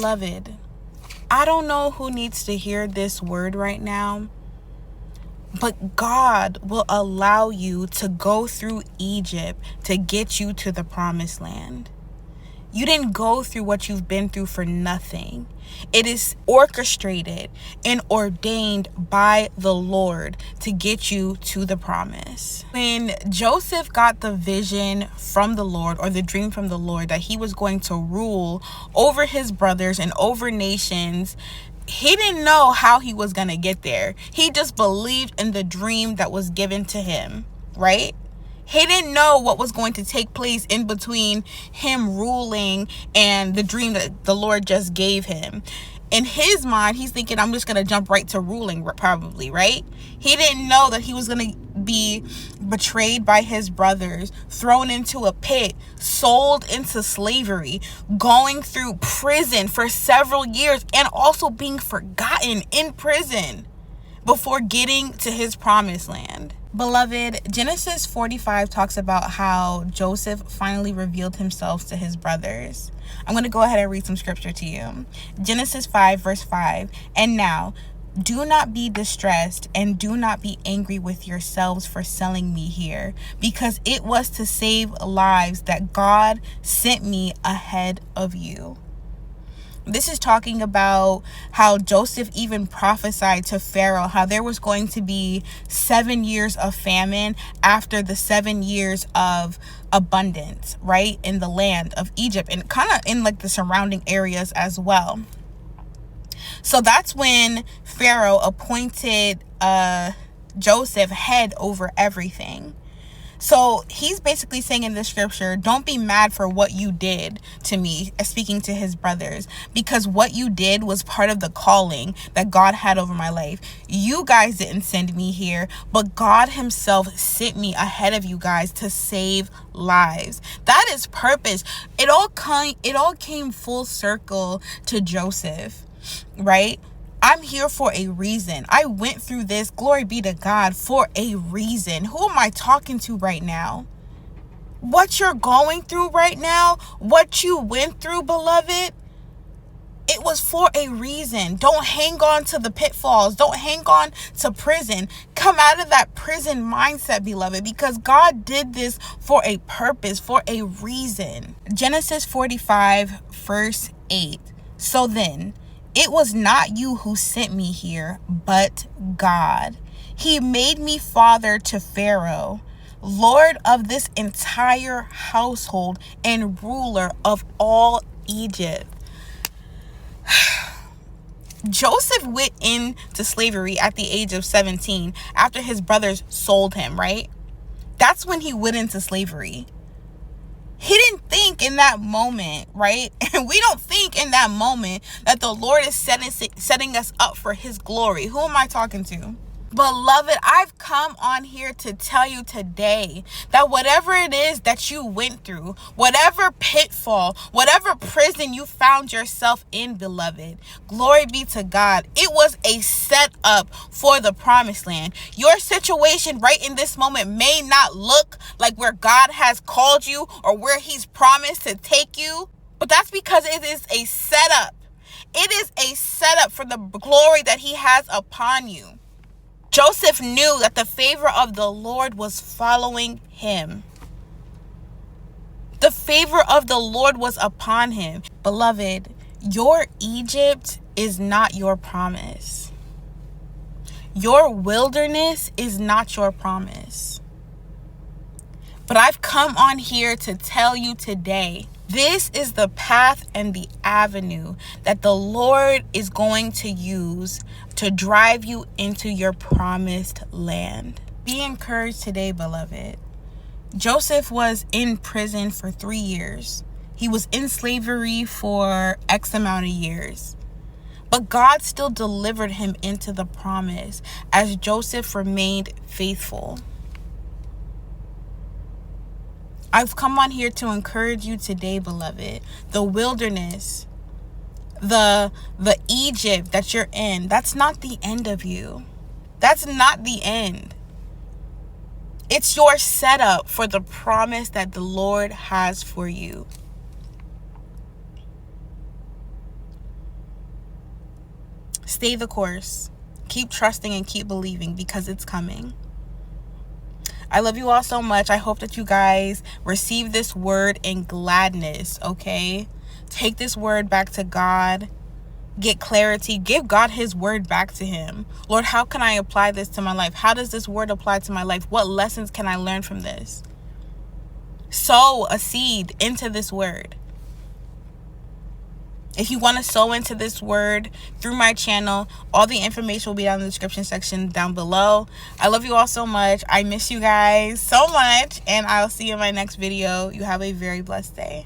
Beloved, I don't know who needs to hear this word right now, but God will allow you to go through Egypt to get you to the promised land. You didn't go through what you've been through for nothing. It is orchestrated and ordained by the Lord to get you to the promise. When Joseph got the vision from the Lord, or the dream from the Lord, that he was going to rule over his brothers and over nations, he didn't know how he was going to get there. He just believed in the dream that was given to him, right? He didn't know what was going to take place in between him ruling and the dream that the Lord just gave him. In his mind, he's thinking, I'm just going to jump right to ruling, probably, right? He didn't know that he was going to be betrayed by his brothers, thrown into a pit, sold into slavery, going through prison for several years, and also being forgotten in prison before getting to his promised land. Beloved, Genesis 45 talks about how Joseph finally revealed himself to his brothers. I'm going to go ahead and read some scripture to you. Genesis 5 verse 5. And now, do not be distressed and do not be angry with yourselves for selling me here, because it was to save lives that God sent me ahead of you. This is talking about how Joseph even prophesied to Pharaoh how there was going to be 7 years of famine after the 7 years of abundance, right, in the land of Egypt, and kind of in like the surrounding areas as well. So that's when Pharaoh appointed Joseph head over everything. So he's basically saying in the scripture, don't be mad for what you did to me, speaking to his brothers, because what you did was part of the calling that God had over my life. You guys didn't send me here, but God himself sent me ahead of you guys to save lives. That is purpose. It all came full circle to Joseph, right? I'm here for a reason. I went through this, glory be to God, for a reason. Who am I talking to right now? What you're going through right now, what you went through, beloved, it was for a reason. Don't hang on to the pitfalls. Don't hang on to prison. Come out of that prison mindset, beloved, because God did this for a purpose, for a reason. Genesis 45, verse 8. So then, it was not you who sent me here, but God. He made me father to Pharaoh, Lord of this entire household and ruler of all Egypt. Joseph went into slavery at the age of 17 after his brothers sold him, right? That's when he went into slavery. He didn't think in that moment, right? And we don't think in that moment that the Lord is setting us up for his glory. Who am I talking to? Beloved, I've come on here to tell you today that whatever it is that you went through, whatever pitfall, whatever prison you found yourself in, beloved, glory be to God, it was a setup for the promised land. Your situation right in this moment may not look like where God has called you or where he's promised to take you, but that's because it is a setup. It is a setup for the glory that he has upon you. Joseph knew that the favor of the Lord was following him. The favor of the Lord was upon him. Beloved, your Egypt is not your promise. Your wilderness is not your promise. But I've come on here to tell you today, this is the path and the avenue that the Lord is going to use to drive you into your promised land. Be encouraged today, beloved. Joseph was in prison for 3 years. He was in slavery for X amount of years. But God still delivered him into the promise as Joseph remained faithful. I've come on here to encourage you today, beloved. The wilderness, the Egypt that you're in, that's not the end of you. That's not the end. It's your setup for the promise that the Lord has for you. Stay the course. Keep trusting and keep believing, because it's coming. I love you all so much. I hope that you guys receive this word in gladness, okay? Take this word back to God. Get clarity. Give God his word back to him. Lord, how can I apply this to my life? How does this word apply to my life? What lessons can I learn from this? Sow a seed into this word. If you want to sow into this word through my channel, all the information will be down in the description section down below. I love you all so much. I miss you guys so much, and I'll see you in my next video. You have a very blessed day.